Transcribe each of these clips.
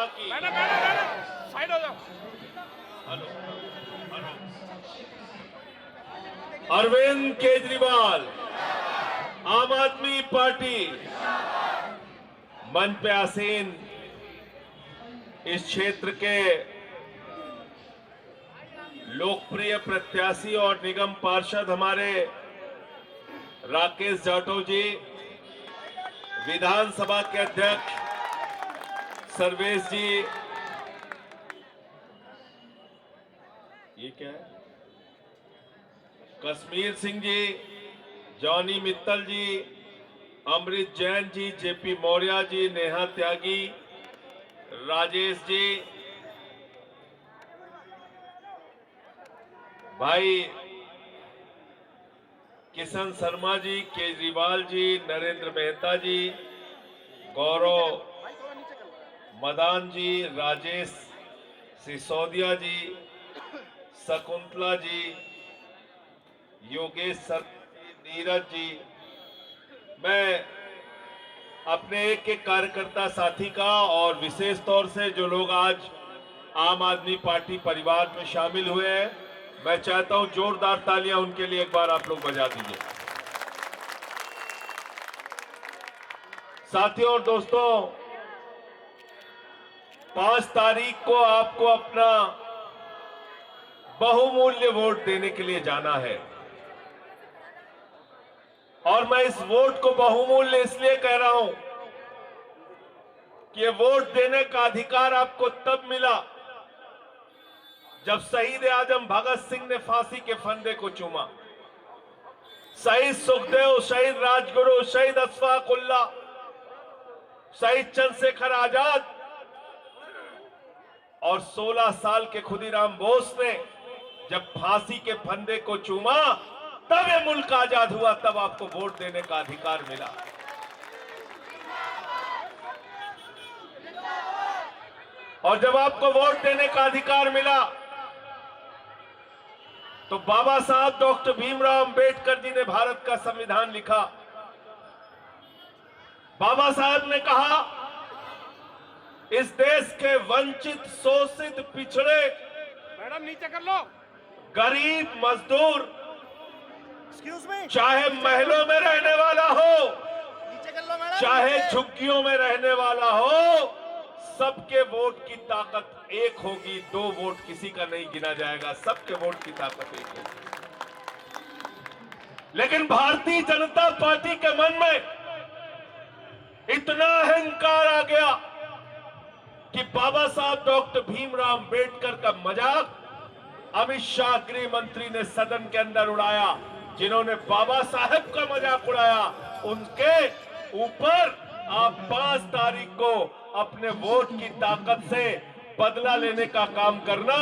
की। Madam madam madam side हो जाओ। Hello hello. अरविंद केजरीवाल, आम आदमी पार्टी, मंच पे आसीन इस क्षेत्र के लोकप्रिय प्रत्याशी और निगम पार्षद हमारे राकेश जाटव जी, विधानसभा के अध्यक्ष सर्वेश जी, ये क्या है, कश्मीर सिंह जी, जॉनी मित्तल जी, अमृत जैन जी, जेपी मौर्य जी, नेहा त्यागी, राजेश जी, भाई किशन शर्मा जी, केजरीवाल जी, नरेंद्र मेहता जी, गौरव मदान जी, राजेश सिसोदिया जी, शकुंतला जी, योगेश सर, नीरज जी, मैं अपने एक एक कार्यकर्ता साथी का और विशेष तौर से जो लोग आज आम आदमी पार्टी परिवार में शामिल हुए हैं, मैं चाहता हूं जोरदार तालियां उनके लिए एक बार आप लोग बजा दीजिए। साथियों और दोस्तों, 5 तारीख को आपको अपना बहुमूल्य वोट देने के लिए जाना है और मैं इस वोट को बहुमूल्य इसलिए कह रहा हूं कि ये वोट देने का अधिकार आपको तब मिला जब शहीद आजम भगत सिंह ने फांसी के फंदे को चूमा, शहीद सुखदेव, शहीद राजगुरु, शहीद अशफाक उल्लाह, शहीद चंद्रशेखर आजाद और 16 साल के खुदीराम बोस ने जब फांसी के फंदे को चूमा, तब ये मुल्क आजाद हुआ, तब आपको वोट देने का अधिकार मिला। और जब आपको वोट देने का अधिकार मिला तो बाबा साहब डॉक्टर भीमराव अंबेडकर जी ने भारत का संविधान लिखा। बाबा साहब ने कहा, इस देश के वंचित, शोषित, पिछड़े, मैडम नीचे कर लो, गरीब, मजदूर, एक्सक्यूज मी, चाहे महलों में रहने वाला हो, नीचे कर लो मैडम, चाहे झुग्गियों में रहने वाला हो, सबके वोट की ताकत एक होगी। 2 वोट किसी का नहीं गिना जाएगा, सबके वोट की ताकत एक होगी। लेकिन भारतीय जनता पार्टी के मन में इतना अहंकार आ गया कि बाबा साहब डॉक्टर भीमराव अंबेडकर का मजाक अमित शाह गृह मंत्री ने सदन के अंदर उड़ाया। जिन्होंने बाबा साहब का मजाक उड़ाया, उनके ऊपर आप 5 तारीख को अपने वोट की ताकत से बदला लेने का काम करना,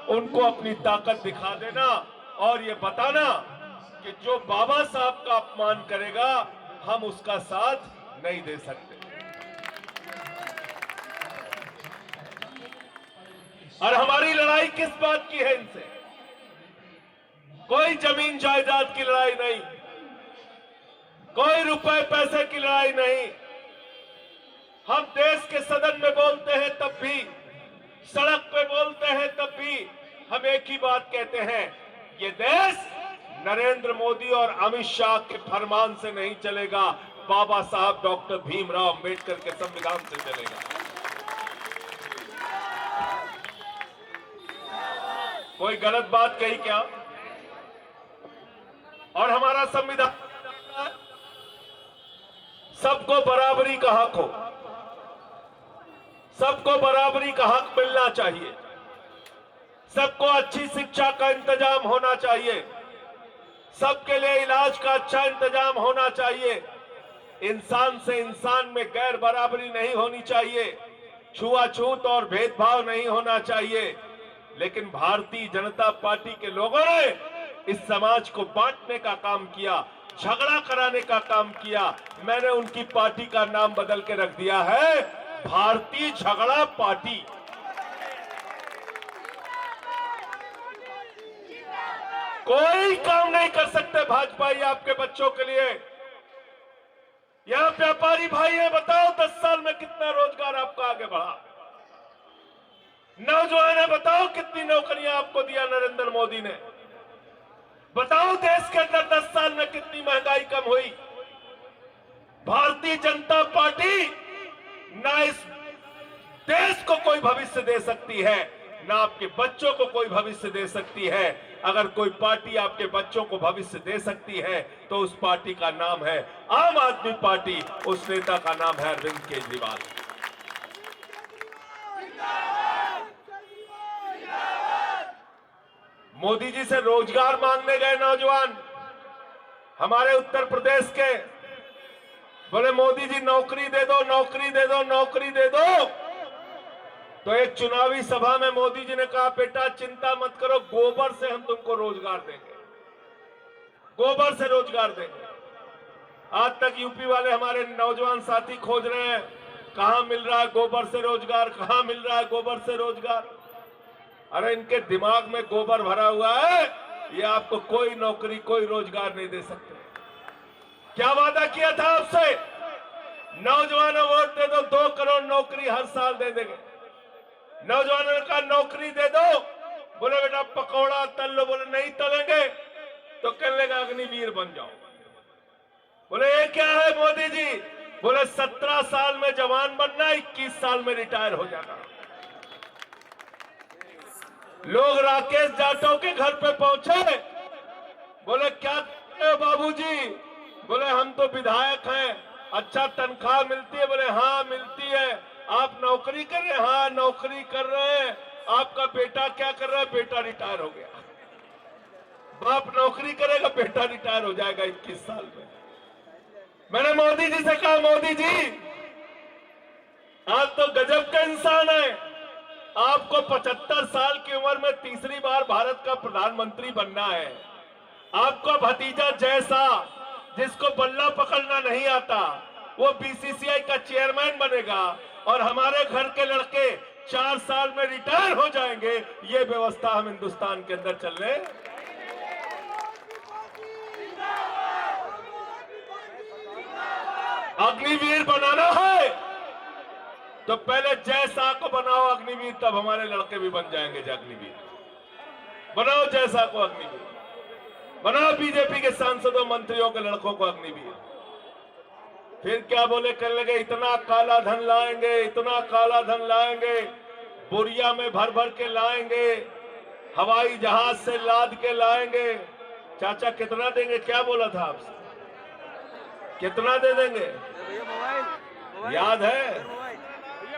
उनको अपनी ताकत दिखा देना और ये बताना कि जो बाबा साहब का अपमान करेगा, हम उसका साथ नहीं दे सकते। और हमारी लड़ाई किस बात की है इनसे? कोई जमीन जायदाद की लड़ाई नहीं, कोई रुपए पैसे की लड़ाई नहीं। हम देश के सदन में बोलते हैं तब भी, सड़क पे बोलते हैं तब भी हम एक ही बात कहते हैं, ये देश नरेंद्र मोदी और अमित शाह के फरमान से नहीं चलेगा, बाबा साहब डॉक्टर भीमराव अंबेडकर के संविधान से चलेगा। कोई गलत बात कही क्या? और हमारा संविधान सबको बराबरी का हक हो, सबको बराबरी का हक मिलना चाहिए, सबको अच्छी शिक्षा का इंतजाम होना चाहिए, सबके लिए इलाज का अच्छा इंतजाम होना चाहिए, इंसान से इंसान में गैर बराबरी नहीं होनी चाहिए, छुआछूत और भेदभाव नहीं होना चाहिए। लेकिन भारतीय जनता पार्टी के लोगों ने इस समाज को बांटने का काम किया, झगड़ा कराने का काम किया। मैंने उनकी पार्टी का नाम बदल के रख दिया है भारतीय झगड़ा पार्टी। कोई काम नहीं कर सकते भाजपाई आपके बच्चों के लिए। यहां व्यापारी भाई है, बताओ 10 साल में कितना रोजगार आपका आगे बढ़ा? नौजवान है, बताओ कितनी नौकरियां आपको दिया नरेंद्र मोदी ने। बताओ देश के अंदर 10 साल में कितनी महंगाई कम हुई। भारतीय जनता पार्टी ना इस देश को कोई भविष्य दे सकती है, ना आपके बच्चों को कोई भविष्य दे सकती है। अगर कोई पार्टी आपके बच्चों को भविष्य दे सकती है तो उस पार्टी का नाम है आम आदमी पार्टी, उस नेता का नाम है अरविंद केजरीवाल। मोदी जी से रोजगार मांगने गए नौजवान हमारे उत्तर प्रदेश के, बोले मोदी जी नौकरी दे दो, नौकरी दे दो, नौकरी दे दो। तो एक चुनावी सभा में मोदी जी ने कहा, बेटा चिंता मत करो, गोबर से हम तुमको रोजगार देंगे, गोबर से रोजगार देंगे। आज तक यूपी वाले हमारे नौजवान साथी खोज रहे हैं कहां मिल रहा है गोबर से रोजगार, कहां मिल रहा है गोबर से रोजगार। अरे इनके दिमाग में गोबर भरा हुआ है, ये आपको कोई नौकरी कोई रोजगार नहीं दे सकते। क्या वादा किया था आपसे? नौजवानों वोट दे दो, 2 करोड़ नौकरी हर साल दे देंगे। नौजवानों का नौकरी दे दो, बोले बेटा पकौड़ा तल लो, बोले नहीं तलेंगे तो कहने लगा अग्निवीर बन जाओ। बोले ये क्या है मोदी जी? बोले 17 साल में जवान बनना, 21 साल में रिटायर हो जाना। लोग राकेश जाटव के घर पे पहुंचे, बोले क्या बाबूजी? बोले हम तो विधायक हैं, अच्छा तनख्वाह मिलती है? बोले हाँ मिलती है। आप नौकरी कर रहे हैं? हाँ नौकरी कर रहे हैं। आपका बेटा क्या कर रहा है? बेटा रिटायर हो गया। बाप नौकरी करेगा, बेटा रिटायर हो जाएगा 21 साल में। मैंने मोदी जी से कहा, मोदी जी आप तो गजब का इंसान है, आपको 75 साल की उम्र में तीसरी बार भारत का प्रधानमंत्री बनना है। आपका भतीजा जैसा जिसको बल्ला पकड़ना नहीं आता वो बीसीसीआई का चेयरमैन बनेगा और हमारे घर के लड़के 4 साल में रिटायर हो जाएंगे। ये व्यवस्था हम हिंदुस्तान के अंदर चल रहे। अग्निवीर बनाना है तो पहले जय शाह को बनाओ अग्निवीर, तब हमारे लड़के भी बन जाएंगे अग्निवीर। बनाओ जय शाह को अग्निवीर, बनाओ बीजेपी के सांसदों मंत्रियों के लड़कों को अग्निवीर। फिर क्या बोले, कहने लगे इतना काला धन लाएंगे, इतना काला धन लाएंगे, बोरिया में भर भर के लाएंगे, हवाई जहाज से लाद के लाएंगे। चाचा कितना देंगे? क्या बोला था आपसे? कितना दे देंगे? याद है?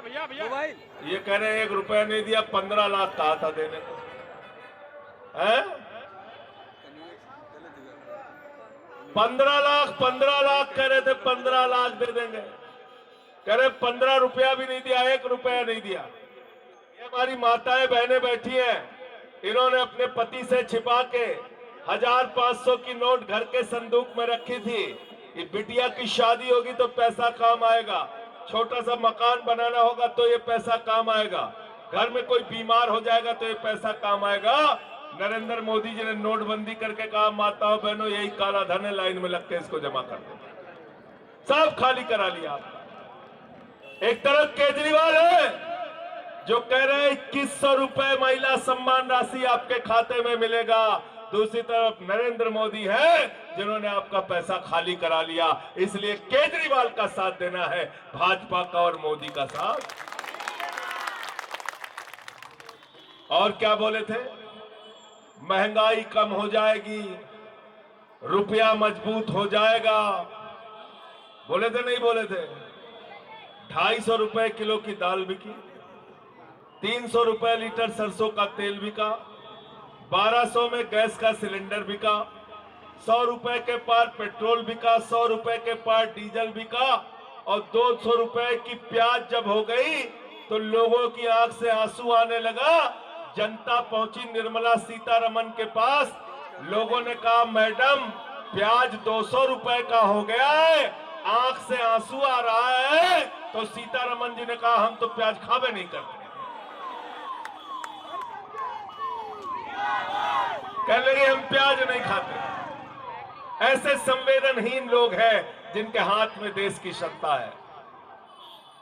भैया ये कह रहे 1 रुपया नहीं दिया, 15 लाख कहा था देने को है। 15 लाख कह रहे थे, 15 लाख दे देंगे। कह रहे 15 रुपया भी नहीं दिया, 1 रुपया नहीं दिया। ये हमारी माताएं बहनें बैठी हैं, इन्होंने अपने पति से छिपा के 1500 की नोट घर के संदूक में रखी थी। ये बिटिया की शादी होगी तो पैसा काम आएगा, छोटा सा मकान बनाना होगा तो ये पैसा काम आएगा, घर में कोई बीमार हो जाएगा तो ये पैसा काम आएगा। नरेंद्र मोदी जी ने नोटबंदी करके कहा, माताओं बहनों यही काला धन है, लाइन में लग के इसको जमा कर दो। सब खाली करा लिया आपने। एक तरफ केजरीवाल है जो कह रहे हैं 2100 रुपए महिला सम्मान राशि आपके खाते में मिलेगा, दूसरी तरफ नरेंद्र मोदी है जिन्होंने आपका पैसा खाली करा लिया। इसलिए केजरीवाल का साथ देना है, भाजपा का और मोदी का साथ। और क्या बोले थे? महंगाई कम हो जाएगी, रुपया मजबूत हो जाएगा। बोले थे नहीं बोले थे? 250 रुपए किलो की दाल बिकी, 300 रुपए लीटर सरसों का तेल बिका, 1200 में गैस का सिलेंडर बिका, 100 रुपए के पार पेट्रोल बिका, 100 रुपए के पार डीजल बिका और 200 रुपए की प्याज जब हो गई तो लोगों की आंख से आंसू आने लगा। जनता पहुंची निर्मला सीतारमन के पास, लोगों ने कहा मैडम प्याज 200 रुपए का हो गया है, आंख से आंसू आ रहा है। तो सीतारमन जी ने कहा हम तो प्याज खावे नहीं करते। कह लगे हम प्याज नहीं खाते। ऐसे संवेदनहीन लोग हैं जिनके हाथ में देश की सत्ता है,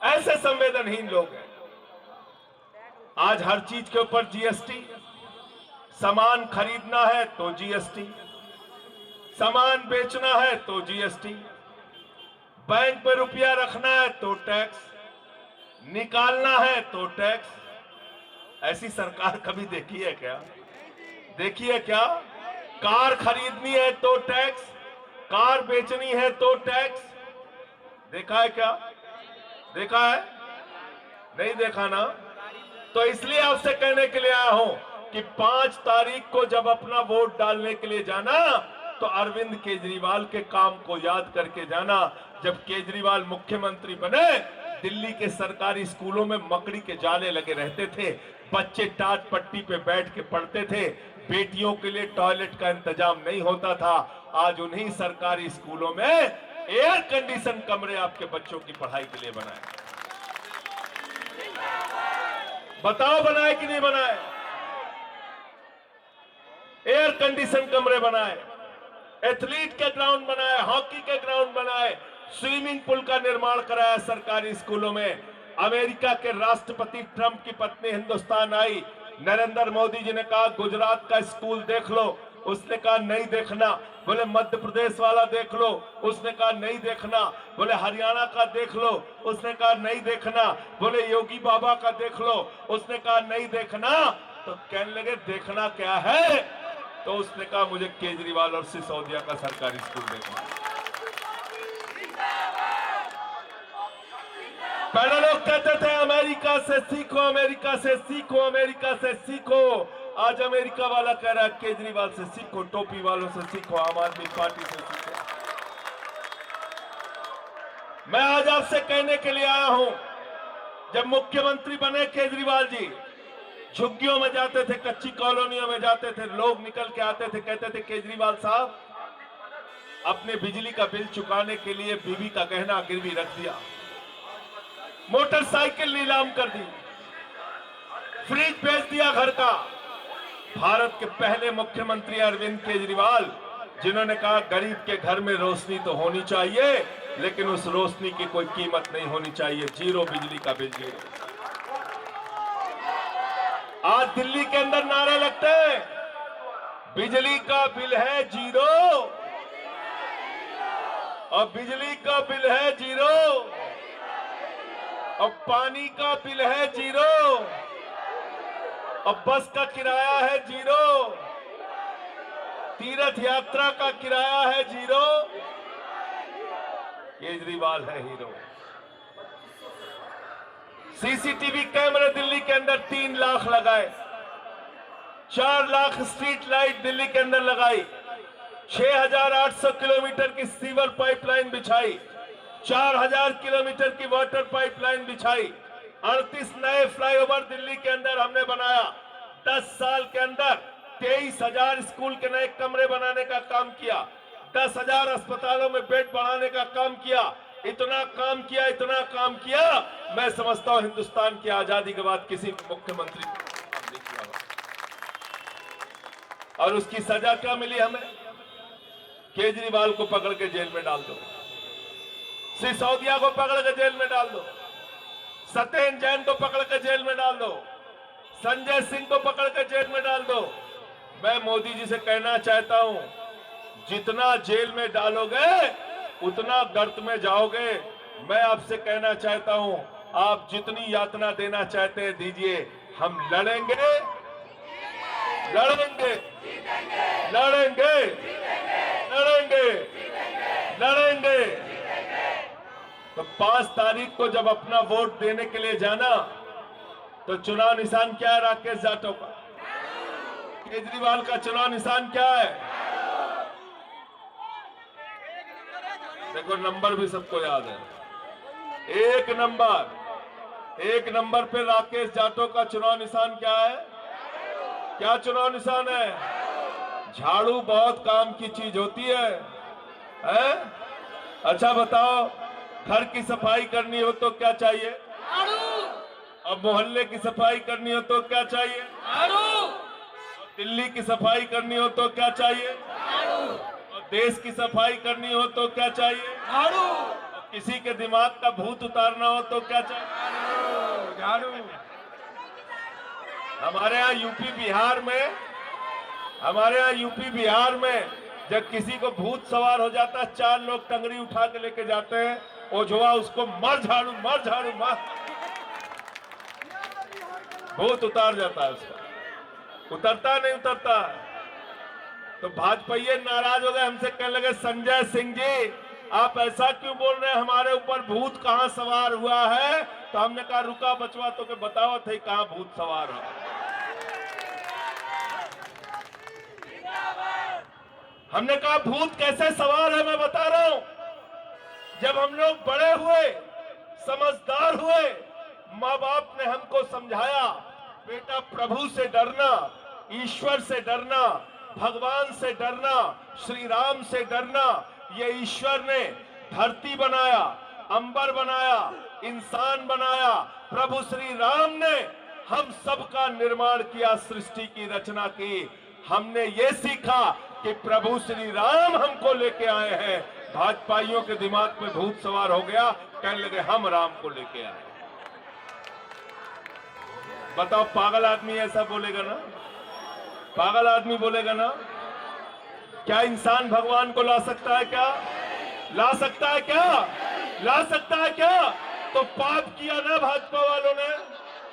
ऐसे संवेदनहीन लोग हैं। आज हर चीज के ऊपर जीएसटी, सामान खरीदना है तो जीएसटी, सामान बेचना है तो जीएसटी, बैंक पे रुपया रखना है तो टैक्स, निकालना है तो टैक्स। ऐसी सरकार कभी देखी है क्या? देखी है क्या? कार खरीदनी है तो टैक्स, कार बेचनी है तो टैक्स। देखा है क्या? देखा है? नहीं देखा ना? तो इसलिए आपसे कहने के लिए आया हूं कि 5 तारीख को जब अपना वोट डालने के लिए जाना तो अरविंद केजरीवाल के काम को याद करके जाना। जब केजरीवाल मुख्यमंत्री बने, दिल्ली के सरकारी स्कूलों में मकड़ी के जाले लगे रहते थे, बच्चे टाट पट्टी पे बैठ के पढ़ते थे, बेटियों के लिए टॉयलेट का इंतजाम नहीं होता था। आज उन्हीं सरकारी स्कूलों में एयर कंडीशन कमरे आपके बच्चों की पढ़ाई के लिए बनाए। बताओ बनाए कि नहीं बनाए? एयर कंडीशन कमरे बनाए, एथलीट के ग्राउंड बनाए, हॉकी के ग्राउंड बनाए, स्विमिंग पूल का निर्माण कराया सरकारी स्कूलों में। अमेरिका के राष्ट्रपति ट्रंप की पत्नी हिंदुस्तान आई, नरेंद्र मोदी जी ने कहा गुजरात का स्कूल देख लो, उसने कहा नहीं देखना। बोले मध्य प्रदेश वाला देख लो, उसने कहा नहीं देखना। बोले हरियाणा का देख लो, उसने कहा नहीं देखना। बोले योगी बाबा का देख लो, उसने कहा नहीं देखना। तो कहने लगे देखना क्या है? तो उसने कहा मुझे केजरीवाल और सिसोदिया का सरकारी स्कूल देखना। पहले लोग कहते थे अमेरिका से सीखो, अमेरिका से सीखो, अमेरिका से सीखो। आज अमेरिका वाला कह रहा है केजरीवाल से सीखो, टोपी वालों से सीखो, आम आदमी पार्टी से सीखो। मैं आज आपसे कहने के लिए आया हूं, जब मुख्यमंत्री बने केजरीवाल जी, झुग्गियों में जाते थे, कच्ची कॉलोनियों में जाते थे, लोग निकल के आते थे, कहते थे केजरीवाल साहब अपने बिजली का बिल चुकाने के लिए बीवी का गहना गिरवी रख दिया, मोटरसाइकिल नीलाम कर दी, फ्रिज बेच दिया घर का। भारत के पहले मुख्यमंत्री अरविंद केजरीवाल, जिन्होंने कहा गरीब के घर में रोशनी तो होनी चाहिए, लेकिन उस रोशनी की कोई कीमत नहीं होनी चाहिए। जीरो बिजली का बिल, जीरो। आज दिल्ली के अंदर नारे लगते हैं बिजली का बिल है जीरो, और बिजली का बिल है जीरो, और पानी का बिल है जीरो, और बस का किराया है जीरो, तीर्थ यात्रा का किराया है जीरो। केजरीवाल है हीरो। सीसीटीवी कैमरे दिल्ली के अंदर 3 लाख लगाए, 4 लाख स्ट्रीट लाइट दिल्ली के अंदर लगाई, 6,800 किलोमीटर की सीवर पाइपलाइन बिछाई, 4,000 किलोमीटर की वाटर पाइपलाइन बिछाई, 38 नए फ्लाईओवर दिल्ली के अंदर हमने बनाया। 10 साल के अंदर 23,000 स्कूल के नए कमरे बनाने का काम किया, 10,000 अस्पतालों में बेड बढ़ाने का काम किया। इतना काम किया, इतना काम किया, मैं समझता हूं हिंदुस्तान की आजादी के बाद किसी मुख्यमंत्री ने काम नहीं किया। और उसकी सजा क्या मिली हमें? केजरीवाल को पकड़ के जेल में डाल दो, सिसोदिया को पकड़ के जेल में डाल दो, सत्येंद्र जैन को पकड़ के जेल में डाल दो, संजय सिंह को पकड़ के जेल में डाल दो। मैं मोदी जी से कहना चाहता हूं, जितना जेल में डालोगे उतना गर्त में जाओगे। मैं आपसे कहना चाहता हूं, आप जितनी यातना देना चाहते हैं दीजिए, हम लड़ेंगे, लड़ेंगे, लड़ेंगे, लड़ेंगे, लड़ेंगे। तो 5 तारीख को जब अपना वोट देने के लिए जाना, तो चुनाव निशान क्या है राकेश जाटव का? केजरीवाल का चुनाव निशान क्या है? देखो नंबर भी सबको याद है, 1 नंबर पे राकेश जाटव का चुनाव निशान क्या है? क्या चुनाव निशान है? झाड़ू बहुत काम की चीज होती है, हैं? अच्छा बताओ, घर की सफाई करनी हो तो क्या चाहिए? झाड़ू। अब मोहल्ले की सफाई करनी हो तो क्या चाहिए? झाड़ू। दिल्ली की सफाई करनी हो तो क्या चाहिए? झाड़ू। देश की सफाई करनी हो तो क्या चाहिए? झाड़ू। किसी के दिमाग का भूत उतारना हो तो क्या चाहिए? झाड़ू। हमारे यहाँ यूपी बिहार में जब किसी को भूत सवार हो जाता है, 4 लोग टंगरी उठा के लेके जाते हैं, ओझवा उसको मार झाड़ू मार, भूत उतार जाता है उसका, उतरता नहीं उतरता। तो भाजपाई नाराज हो गए, हमसे कहने लगे संजय सिंह जी आप ऐसा क्यों बोल रहे हैं, हमारे ऊपर भूत कहां सवार हुआ है। तो हमने कहा रुका बचवा तो के बताओ थे कहां भूत सवार हो। हमने कहा भूत कैसे सवार है मैं बता रहा हूं। जब हम लोग बड़े हुए, समझदार हुए, माँ बाप ने हमको समझाया बेटा प्रभु से डरना, ईश्वर से डरना, भगवान से डरना, श्री राम से डरना। ये ईश्वर ने धरती बनाया, अंबर बनाया, इंसान बनाया, प्रभु श्री राम ने हम सबका निर्माण किया, सृष्टि की रचना की। हमने ये सीखा कि प्रभु श्री राम हमको लेके आए हैं। भाजपाइयों के दिमाग पे भूत सवार हो गया, कहने लगे हम राम को लेके आए। बताओ पागल आदमी ऐसा बोलेगा ना, पागल आदमी बोलेगा ना। क्या इंसान भगवान को ला सकता है क्या, ला सकता है क्या, ला सकता है क्या। तो पाप किया ना भाजपा वालों ने,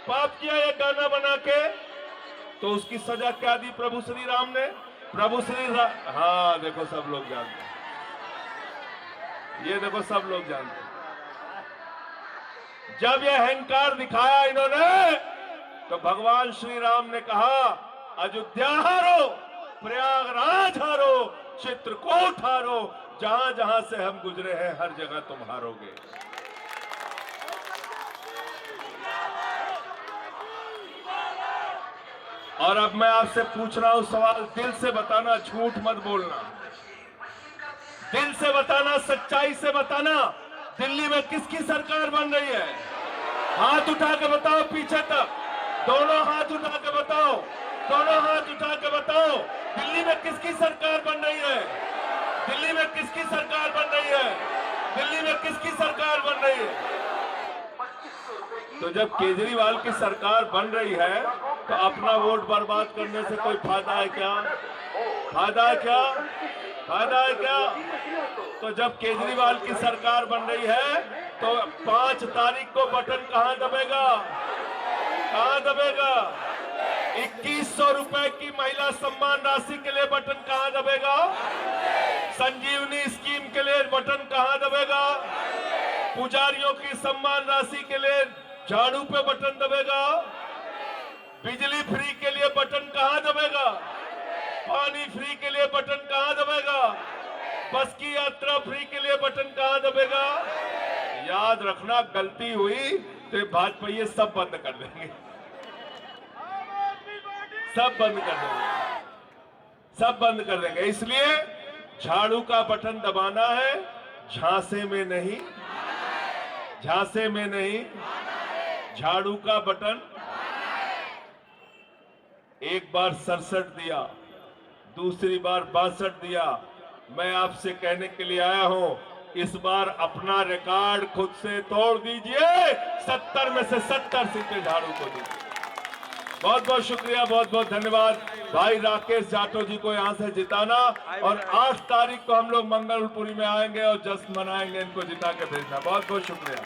पाप किया ये गाना बना के, तो उसकी सजा क्या दी प्रभु श्री राम ने। प्रभु श्री राम, हाँ देखो सब लोग जानते हैं, ये देखो सब लोग जानते हैं। जब ये अहंकार दिखाया इन्होंने, तो भगवान श्री राम ने कहा अयोध्या हारो, प्रयागराज हारो, चित्रकूट हारो, जहां जहां से हम गुजरे हैं हर जगह तुम हारोगे। और अब मैं आपसे पूछ रहा हूं सवाल, दिल से बताना, झूठ मत बोलना, दिल से बताना, सच्चाई से बताना। दिल्ली में किसकी सरकार बन रही है, हाथ उठा के बताओ पीछे तक, दोनों हाथ उठा के बताओ, दोनों हाथ उठा के बताओ। दिल्ली में किसकी सरकार बन रही है, दिल्ली में किसकी सरकार बन रही है, दिल्ली में किसकी सरकार बन रही है। तो जब केजरीवाल की सरकार बन रही है तो अपना वोट बर्बाद करने से कोई फायदा है क्या, फायदा है क्या, फायदा है क्या। तो जब केजरीवाल की सरकार बन रही है तो 5 तारीख को बटन कहां दबेगा, कहां दबेगा। 2100 रुपए की महिला सम्मान राशि के लिए बटन कहां दबेगा, संजीवनी स्कीम के लिए बटन कहां दबेगा, पुजारियों की सम्मान राशि के लिए झाड़ू पे बटन दबेगा, बिजली फ्री के लिए बटन कहां दबेगा, पानी फ्री के लिए बटन कहां दबेगा, बस की यात्रा फ्री के लिए बटन कहां दबेगा। याद रखना गलती हुई तो भाजपा ये सब बंद कर देंगे, सब बंद कर देंगे, सब बंद कर देंगे। इसलिए झाड़ू का बटन दबाना है, झांसे में नहीं, झांसे में नहीं, झाड़ू का बटन। एक बार 67 दिया, दूसरी बार 62 दिया। मैं आपसे कहने के लिए आया हूं, इस बार अपना रिकॉर्ड खुद से तोड़ दीजिए, 70 में से 70 सीटें झाड़ू को दीजिए। बहुत बहुत शुक्रिया, बहुत बहुत धन्यवाद भाई राकेश जाटव जी को यहां से जिताना। और 8 तारीख को हम लोग मंगलपुरी में आएंगे और जश्न मनाएंगे, इनको जिता के भेजना। बहुत बहुत शुक्रिया।